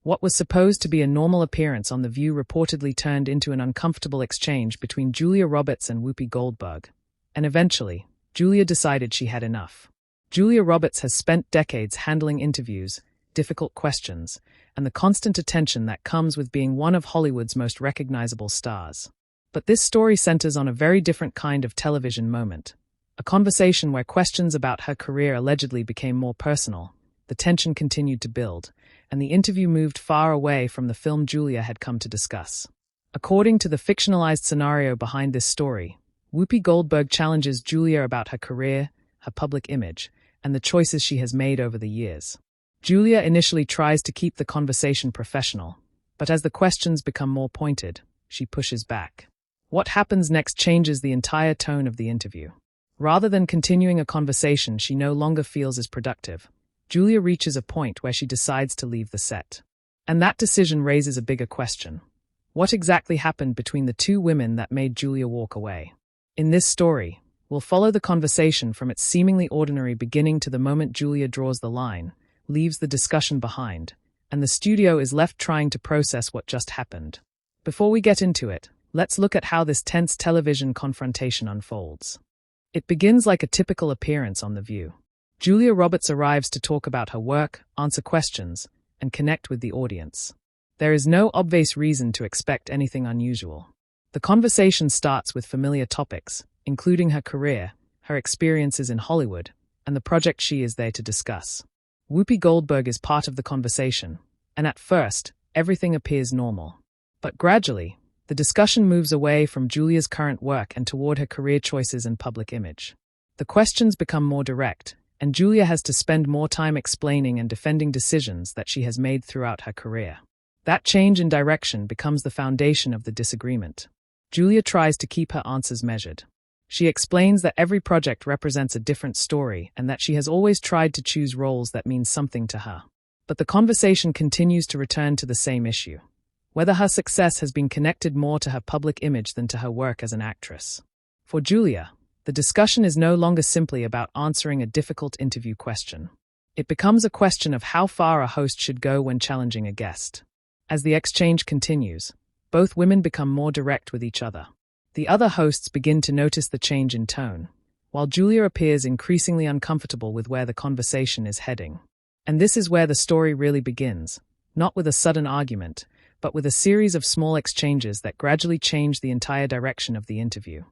What was supposed to be a normal appearance on The View reportedly turned into an uncomfortable exchange between Julia Roberts and Whoopi Goldberg. And eventually, Julia decided she had enough. Julia Roberts has spent decades handling interviews, difficult questions, and the constant attention that comes with being one of Hollywood's most recognizable stars. But this story centers on a very different kind of television moment. A conversation where questions about her career allegedly became more personal, the tension continued to build, and the interview moved far away from the film Julia had come to discuss. According to the fictionalized scenario behind this story, Whoopi Goldberg challenges Julia about her career, her public image, and the choices she has made over the years. Julia initially tries to keep the conversation professional, but as the questions become more pointed, she pushes back. What happens next changes the entire tone of the interview. Rather than continuing a conversation she no longer feels is productive, Julia reaches a point where she decides to leave the set. And that decision raises a bigger question. What exactly happened between the two women that made Julia walk away? In this story, we'll follow the conversation from its seemingly ordinary beginning to the moment Julia draws the line, leaves the discussion behind, and the studio is left trying to process what just happened. Before we get into it, let's look at how this tense television confrontation unfolds. It begins like a typical appearance on The View. Julia Roberts arrives to talk about her work, answer questions, and connect with the audience. There is no obvious reason to expect anything unusual. The conversation starts with familiar topics, including her career, her experiences in Hollywood, and the project she is there to discuss. Whoopi Goldberg is part of the conversation, and at first, everything appears normal. But gradually, the discussion moves away from Julia's current work and toward her career choices and public image. The questions become more direct, and Julia has to spend more time explaining and defending decisions that she has made throughout her career. That change in direction becomes the foundation of the disagreement. Julia tries to keep her answers measured. She explains that every project represents a different story and that she has always tried to choose roles that mean something to her. But the conversation continues to return to the same issue: whether her success has been connected more to her public image than to her work as an actress. For Julia, the discussion is no longer simply about answering a difficult interview question. It becomes a question of how far a host should go when challenging a guest. As the exchange continues, both women become more direct with each other. The other hosts begin to notice the change in tone, while Julia appears increasingly uncomfortable with where the conversation is heading. And this is where the story really begins, not with a sudden argument, but with a series of small exchanges that gradually change the entire direction of the interview.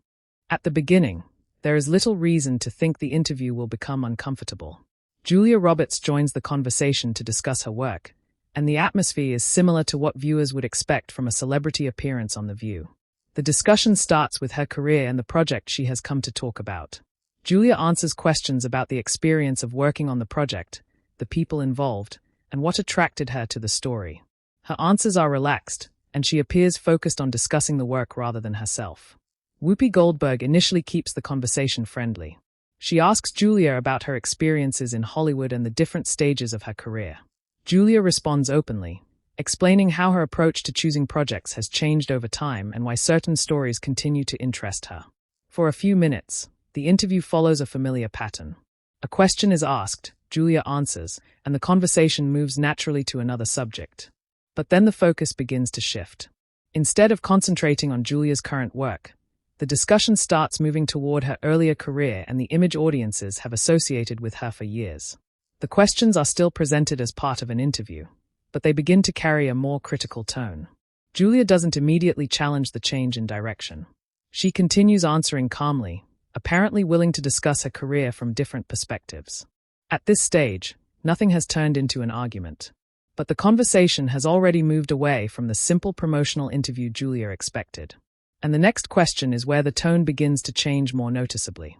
At the beginning, there is little reason to think the interview will become uncomfortable. Julia Roberts joins the conversation to discuss her work, and the atmosphere is similar to what viewers would expect from a celebrity appearance on The View. The discussion starts with her career and the project she has come to talk about. Julia answers questions about the experience of working on the project, the people involved, and what attracted her to the story. Her answers are relaxed, and she appears focused on discussing the work rather than herself. Whoopi Goldberg initially keeps the conversation friendly. She asks Julia about her experiences in Hollywood and the different stages of her career. Julia responds openly, explaining how her approach to choosing projects has changed over time and why certain stories continue to interest her. For a few minutes, the interview follows a familiar pattern. A question is asked, Julia answers, and the conversation moves naturally to another subject. But then the focus begins to shift. Instead of concentrating on Julia's current work, the discussion starts moving toward her earlier career and the image audiences have associated with her for years. The questions are still presented as part of an interview, but they begin to carry a more critical tone. Julia doesn't immediately challenge the change in direction. She continues answering calmly, apparently willing to discuss her career from different perspectives. At this stage, nothing has turned into an argument. But the conversation has already moved away from the simple promotional interview Julia expected. And the next question is where the tone begins to change more noticeably.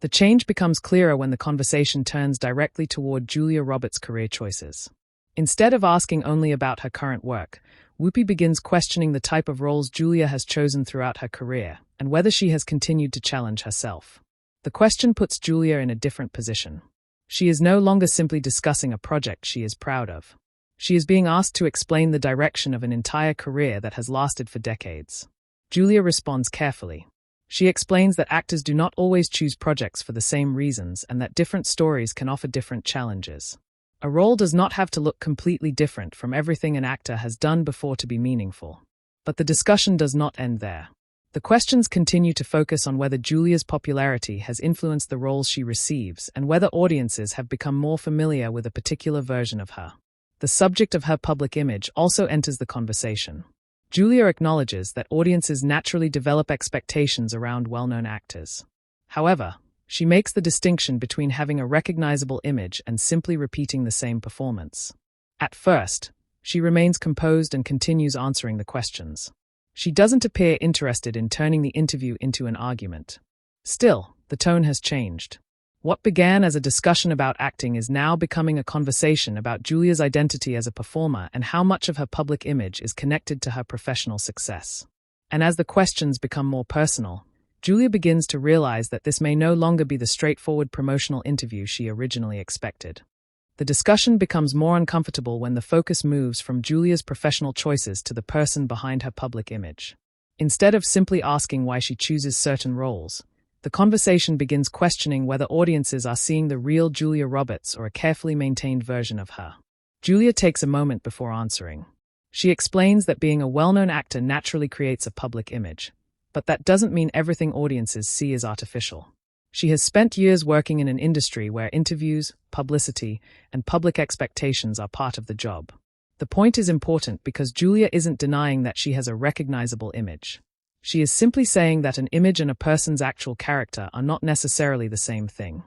The change becomes clearer when the conversation turns directly toward Julia Roberts' career choices. Instead of asking only about her current work, Whoopi begins questioning the type of roles Julia has chosen throughout her career and whether she has continued to challenge herself. The question puts Julia in a different position. She is no longer simply discussing a project she is proud of. She is being asked to explain the direction of an entire career that has lasted for decades. Julia responds carefully. She explains that actors do not always choose projects for the same reasons and that different stories can offer different challenges. A role does not have to look completely different from everything an actor has done before to be meaningful. But the discussion does not end there. The questions continue to focus on whether Julia's popularity has influenced the roles she receives and whether audiences have become more familiar with a particular version of her. The subject of her public image also enters the conversation. Julia acknowledges that audiences naturally develop expectations around well-known actors. However, she makes the distinction between having a recognizable image and simply repeating the same performance. At first, she remains composed and continues answering the questions. She doesn't appear interested in turning the interview into an argument. Still, the tone has changed. What began as a discussion about acting is now becoming a conversation about Julia's identity as a performer and how much of her public image is connected to her professional success. And as the questions become more personal, Julia begins to realize that this may no longer be the straightforward promotional interview she originally expected. The discussion becomes more uncomfortable when the focus moves from Julia's professional choices to the person behind her public image. Instead of simply asking why she chooses certain roles, the conversation begins questioning whether audiences are seeing the real Julia Roberts or a carefully maintained version of her. Julia takes a moment before answering. She explains that being a well-known actor naturally creates a public image, but that doesn't mean everything audiences see is artificial. She has spent years working in an industry where interviews, publicity, and public expectations are part of the job. The point is important because Julia isn't denying that she has a recognizable image. She is simply saying that an image and a person's actual character are not necessarily the same thing.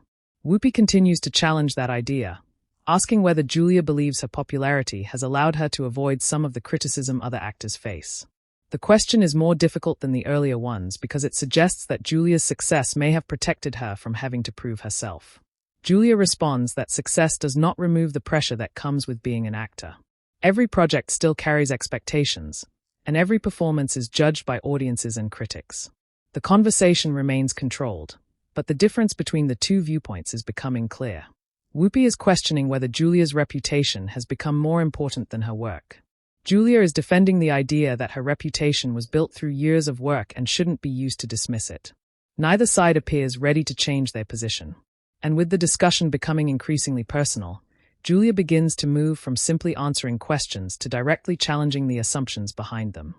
Whoopi continues to challenge that idea, asking whether Julia believes her popularity has allowed her to avoid some of the criticism other actors face. The question is more difficult than the earlier ones because it suggests that Julia's success may have protected her from having to prove herself. Julia responds that success does not remove the pressure that comes with being an actor. Every project still carries expectations, and every performance is judged by audiences and critics. The conversation remains controlled, but the difference between the two viewpoints is becoming clear. Whoopi is questioning whether Julia's reputation has become more important than her work. Julia is defending the idea that her reputation was built through years of work and shouldn't be used to dismiss it. Neither side appears ready to change their position. And with the discussion becoming increasingly personal, Julia begins to move from simply answering questions to directly challenging the assumptions behind them.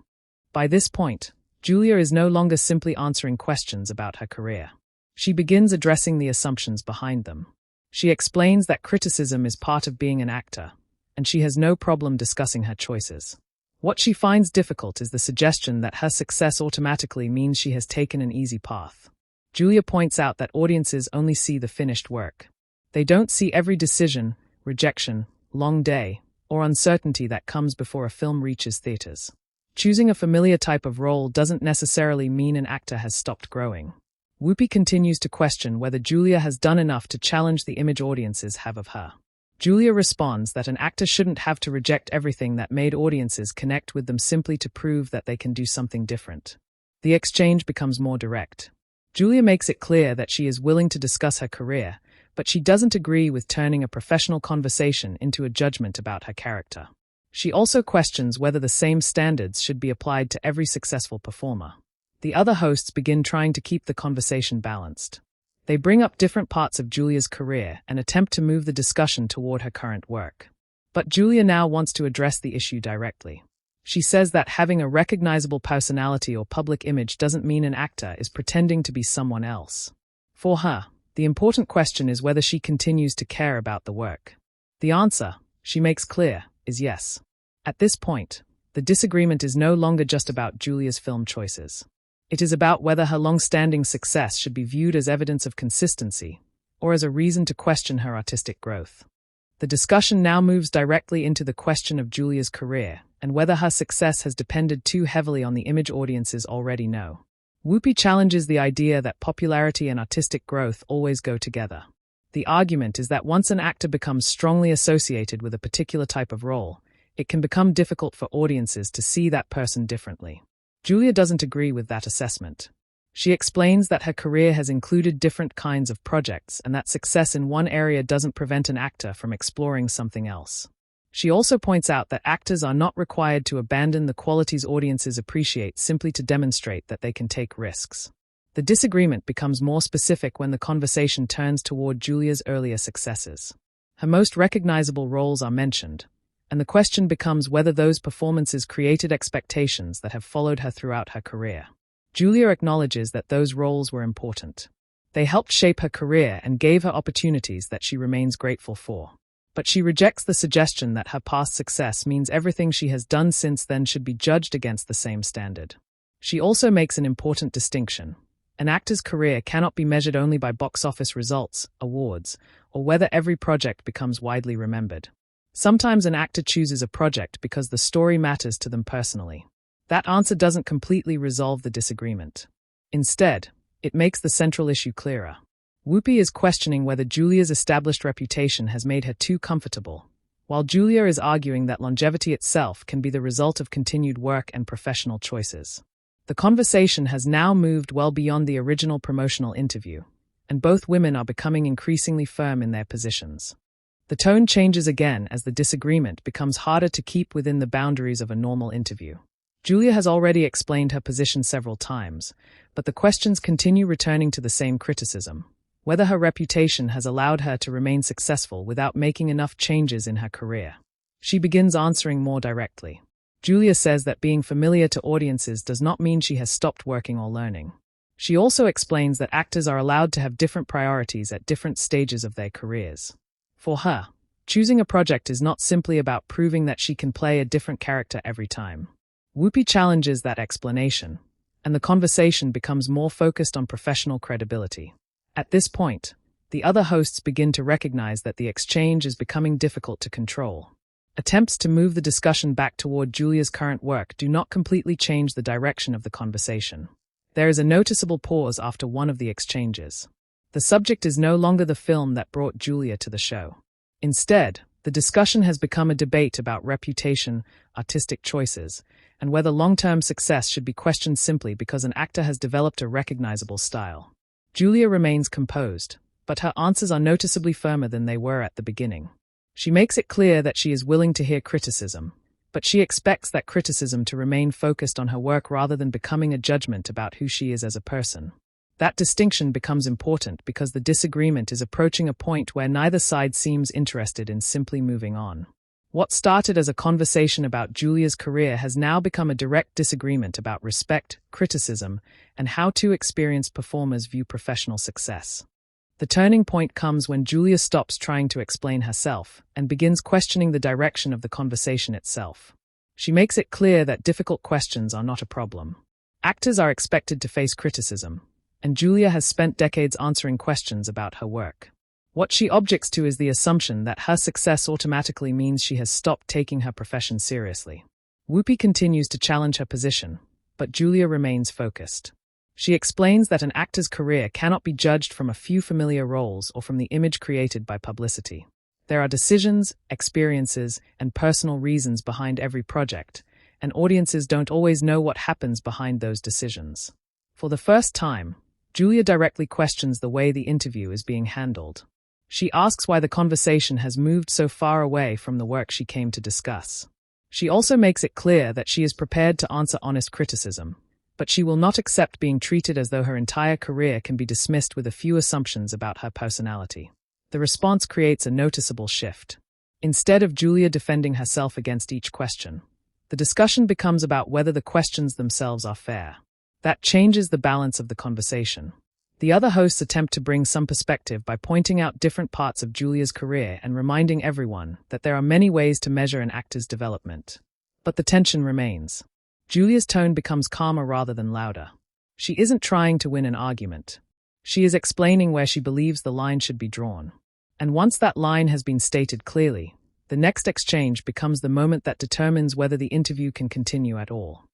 By this point, Julia is no longer simply answering questions about her career. She begins addressing the assumptions behind them. She explains that criticism is part of being an actor, and she has no problem discussing her choices. What she finds difficult is the suggestion that her success automatically means she has taken an easy path. Julia points out that audiences only see the finished work. They don't see every decision, rejection, long day, or uncertainty that comes before a film reaches theaters. Choosing a familiar type of role doesn't necessarily mean an actor has stopped growing. Whoopi continues to question whether Julia has done enough to challenge the image audiences have of her. Julia responds that an actor shouldn't have to reject everything that made audiences connect with them simply to prove that they can do something different. The exchange becomes more direct. Julia makes it clear that she is willing to discuss her career, but she doesn't agree with turning a professional conversation into a judgment about her character. She also questions whether the same standards should be applied to every successful performer. The other hosts begin trying to keep the conversation balanced. They bring up different parts of Julia's career and attempt to move the discussion toward her current work. But Julia now wants to address the issue directly. She says that having a recognizable personality or public image doesn't mean an actor is pretending to be someone else. For her, the important question is whether she continues to care about the work. The answer, she makes clear, is yes. At this point, the disagreement is no longer just about Julia's film choices. It is about whether her long-standing success should be viewed as evidence of consistency, or as a reason to question her artistic growth. The discussion now moves directly into the question of Julia's career, and whether her success has depended too heavily on the image audiences already know. Whoopi challenges the idea that popularity and artistic growth always go together. The argument is that once an actor becomes strongly associated with a particular type of role, it can become difficult for audiences to see that person differently. Julia doesn't agree with that assessment. She explains that her career has included different kinds of projects and that success in one area doesn't prevent an actor from exploring something else. She also points out that actors are not required to abandon the qualities audiences appreciate simply to demonstrate that they can take risks. The disagreement becomes more specific when the conversation turns toward Julia's earlier successes. Her most recognizable roles are mentioned, and the question becomes whether those performances created expectations that have followed her throughout her career. Julia acknowledges that those roles were important. They helped shape her career and gave her opportunities that she remains grateful for. But she rejects the suggestion that her past success means everything she has done since then should be judged against the same standard. She also makes an important distinction. An actor's career cannot be measured only by box office results, awards, or whether every project becomes widely remembered. Sometimes an actor chooses a project because the story matters to them personally. That answer doesn't completely resolve the disagreement. Instead, it makes the central issue clearer. Whoopi is questioning whether Julia's established reputation has made her too comfortable, while Julia is arguing that longevity itself can be the result of continued work and professional choices. The conversation has now moved well beyond the original promotional interview, and both women are becoming increasingly firm in their positions. The tone changes again as the disagreement becomes harder to keep within the boundaries of a normal interview. Julia has already explained her position several times, but the questions continue returning to the same criticism: whether her reputation has allowed her to remain successful without making enough changes in her career. She begins answering more directly. Julia says that being familiar to audiences does not mean she has stopped working or learning. She also explains that actors are allowed to have different priorities at different stages of their careers. For her, choosing a project is not simply about proving that she can play a different character every time. Whoopi challenges that explanation, and the conversation becomes more focused on professional credibility. At this point, the other hosts begin to recognize that the exchange is becoming difficult to control. Attempts to move the discussion back toward Julia's current work do not completely change the direction of the conversation. There is a noticeable pause after one of the exchanges. The subject is no longer the film that brought Julia to the show. Instead, the discussion has become a debate about reputation, artistic choices, and whether long-term success should be questioned simply because an actor has developed a recognizable style. Julia remains composed, but her answers are noticeably firmer than they were at the beginning. She makes it clear that she is willing to hear criticism, but she expects that criticism to remain focused on her work rather than becoming a judgment about who she is as a person. That distinction becomes important because the disagreement is approaching a point where neither side seems interested in simply moving on. What started as a conversation about Julia's career has now become a direct disagreement about respect, criticism, and how two experienced performers view professional success. The turning point comes when Julia stops trying to explain herself and begins questioning the direction of the conversation itself. She makes it clear that difficult questions are not a problem. Actors are expected to face criticism, and Julia has spent decades answering questions about her work. What she objects to is the assumption that her success automatically means she has stopped taking her profession seriously. Whoopi continues to challenge her position, but Julia remains focused. She explains that an actor's career cannot be judged from a few familiar roles or from the image created by publicity. There are decisions, experiences, and personal reasons behind every project, and audiences don't always know what happens behind those decisions. For the first time, Julia directly questions the way the interview is being handled. She asks why the conversation has moved so far away from the work she came to discuss. She also makes it clear that she is prepared to answer honest criticism, but she will not accept being treated as though her entire career can be dismissed with a few assumptions about her personality. The response creates a noticeable shift. Instead of Julia defending herself against each question, the discussion becomes about whether the questions themselves are fair. That changes the balance of the conversation. The other hosts attempt to bring some perspective by pointing out different parts of Julia's career and reminding everyone that there are many ways to measure an actor's development. But the tension remains. Julia's tone becomes calmer rather than louder. She isn't trying to win an argument. She is explaining where she believes the line should be drawn. And once that line has been stated clearly, the next exchange becomes the moment that determines whether the interview can continue at all.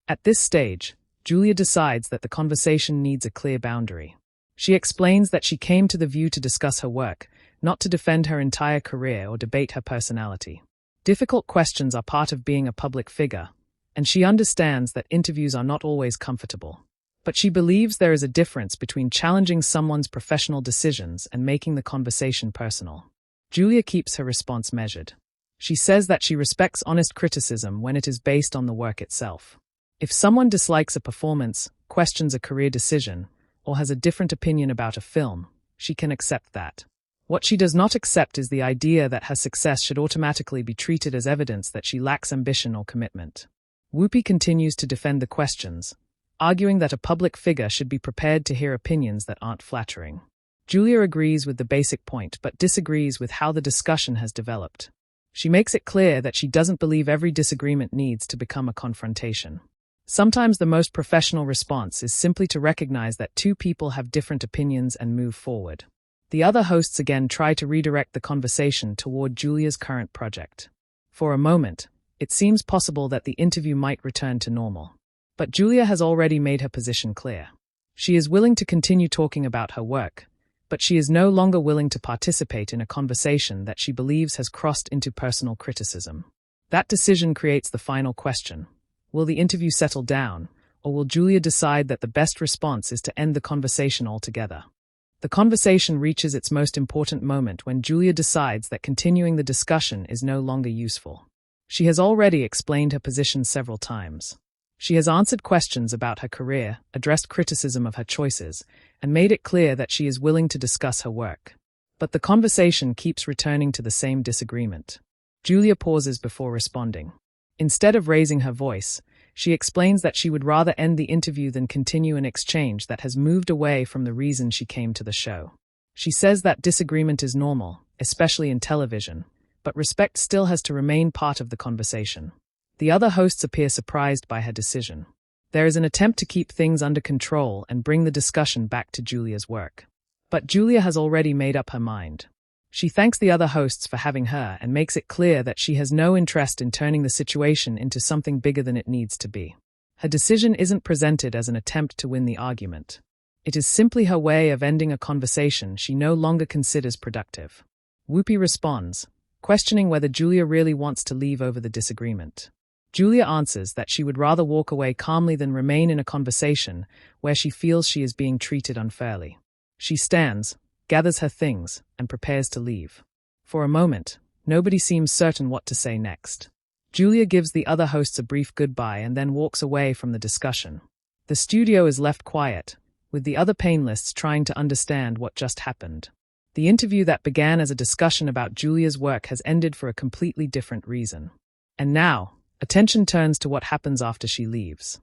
At this stage, Julia decides that the conversation needs a clear boundary. She explains that she came to the View to discuss her work, not to defend her entire career or debate her personality. Difficult questions are part of being a public figure, and she understands that interviews are not always comfortable. But she believes there is a difference between challenging someone's professional decisions and making the conversation personal. Julia keeps her response measured. She says that she respects honest criticism when it is based on the work itself. If someone dislikes a performance, questions a career decision, or has a different opinion about a film, she can accept that. What she does not accept is the idea that her success should automatically be treated as evidence that she lacks ambition or commitment. Whoopi continues to defend the questions, arguing that a public figure should be prepared to hear opinions that aren't flattering. Julia agrees with the basic point but disagrees with how the discussion has developed. She makes it clear that she doesn't believe every disagreement needs to become a confrontation. Sometimes the most professional response is simply to recognize that two people have different opinions and move forward. The other hosts again try to redirect the conversation toward Julia's current project. For a moment, it seems possible that the interview might return to normal. But Julia has already made her position clear. She is willing to continue talking about her work, but she is no longer willing to participate in a conversation that she believes has crossed into personal criticism. That decision creates the final question. Will the interview settle down, or will Julia decide that the best response is to end the conversation altogether? The conversation reaches its most important moment when Julia decides that continuing the discussion is no longer useful. She has already explained her position several times. She has answered questions about her career, addressed criticism of her choices, and made it clear that she is willing to discuss her work. But the conversation keeps returning to the same disagreement. Julia pauses before responding. Instead of raising her voice, she explains that she would rather end the interview than continue an exchange that has moved away from the reason she came to the show. She says that disagreement is normal, especially in television, but respect still has to remain part of the conversation. The other hosts appear surprised by her decision. There is an attempt to keep things under control and bring the discussion back to Julia's work. But Julia has already made up her mind. She thanks the other hosts for having her and makes it clear that she has no interest in turning the situation into something bigger than it needs to be. Her decision isn't presented as an attempt to win the argument. It is simply her way of ending a conversation she no longer considers productive. Whoopi responds, questioning whether Julia really wants to leave over the disagreement. Julia answers that she would rather walk away calmly than remain in a conversation where she feels she is being treated unfairly. She stands, gathers her things, and prepares to leave. For a moment, nobody seems certain what to say next. Julia gives the other hosts a brief goodbye and then walks away from the discussion. The studio is left quiet, with the other panelists trying to understand what just happened. The interview that began as a discussion about Julia's work has ended for a completely different reason. And now, attention turns to what happens after she leaves.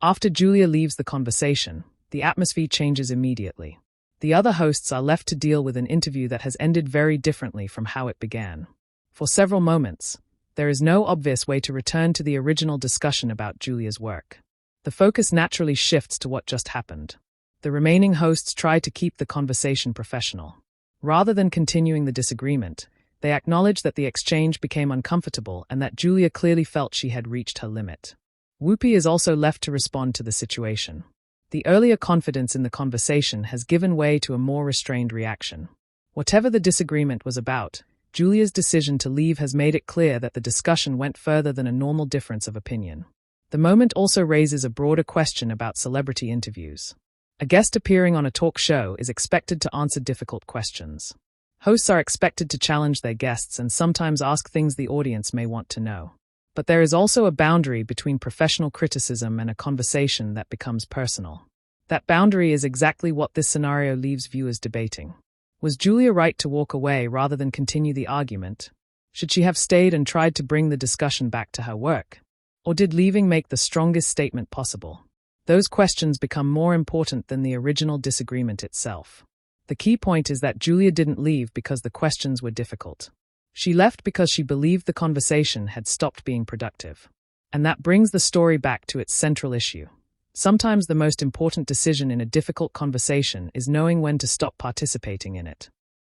After Julia leaves the conversation, the atmosphere changes immediately. The other hosts are left to deal with an interview that has ended very differently from how it began. For several moments, there is no obvious way to return to the original discussion about Julia's work. The focus naturally shifts to what just happened. The remaining hosts try to keep the conversation professional. Rather than continuing the disagreement, they acknowledge that the exchange became uncomfortable and that Julia clearly felt she had reached her limit. Whoopi is also left to respond to the situation. The earlier confidence in the conversation has given way to a more restrained reaction. Whatever the disagreement was about, Julia's decision to leave has made it clear that the discussion went further than a normal difference of opinion. The moment also raises a broader question about celebrity interviews. A guest appearing on a talk show is expected to answer difficult questions. Hosts are expected to challenge their guests and sometimes ask things the audience may want to know. But there is also a boundary between professional criticism and a conversation that becomes personal. That boundary is exactly what this scenario leaves viewers debating. Was Julia right to walk away rather than continue the argument? Should she have stayed and tried to bring the discussion back to her work? Or did leaving make the strongest statement possible? Those questions become more important than the original disagreement itself. The key point is that Julia didn't leave because the questions were difficult. She left because she believed the conversation had stopped being productive. And that brings the story back to its central issue. Sometimes the most important decision in a difficult conversation is knowing when to stop participating in it.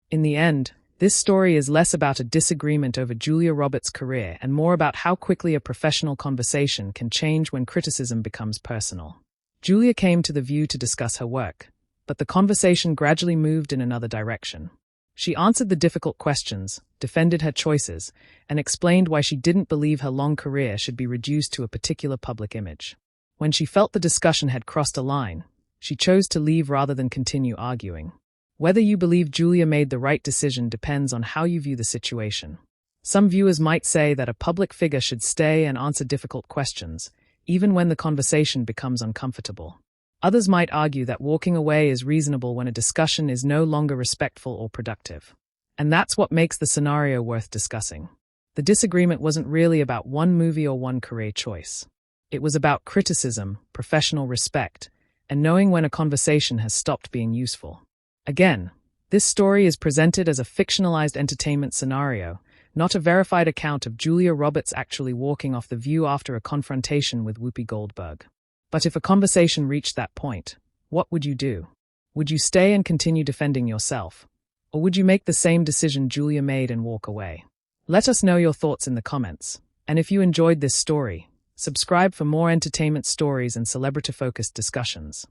In the end, this story is less about a disagreement over Julia Roberts' career and more about how quickly a professional conversation can change when criticism becomes personal. Julia came to the View to discuss her work, but the conversation gradually moved in another direction. She answered the difficult questions, defended her choices, and explained why she didn't believe her long career should be reduced to a particular public image. When she felt the discussion had crossed a line, she chose to leave rather than continue arguing. Whether you believe Julia made the right decision depends on how you view the situation. Some viewers might say that a public figure should stay and answer difficult questions, even when the conversation becomes uncomfortable. Others might argue that walking away is reasonable when a discussion is no longer respectful or productive. And that's what makes the scenario worth discussing. The disagreement wasn't really about one movie or one career choice. It was about criticism, professional respect, and knowing when a conversation has stopped being useful. Again, this story is presented as a fictionalized entertainment scenario, not a verified account of Julia Roberts actually walking off the View after a confrontation with Whoopi Goldberg. But if a conversation reached that point, what would you do? Would you stay and continue defending yourself? Or would you make the same decision Julia made and walk away? Let us know your thoughts in the comments. And if you enjoyed this story, subscribe for more entertainment stories and celebrity-focused discussions.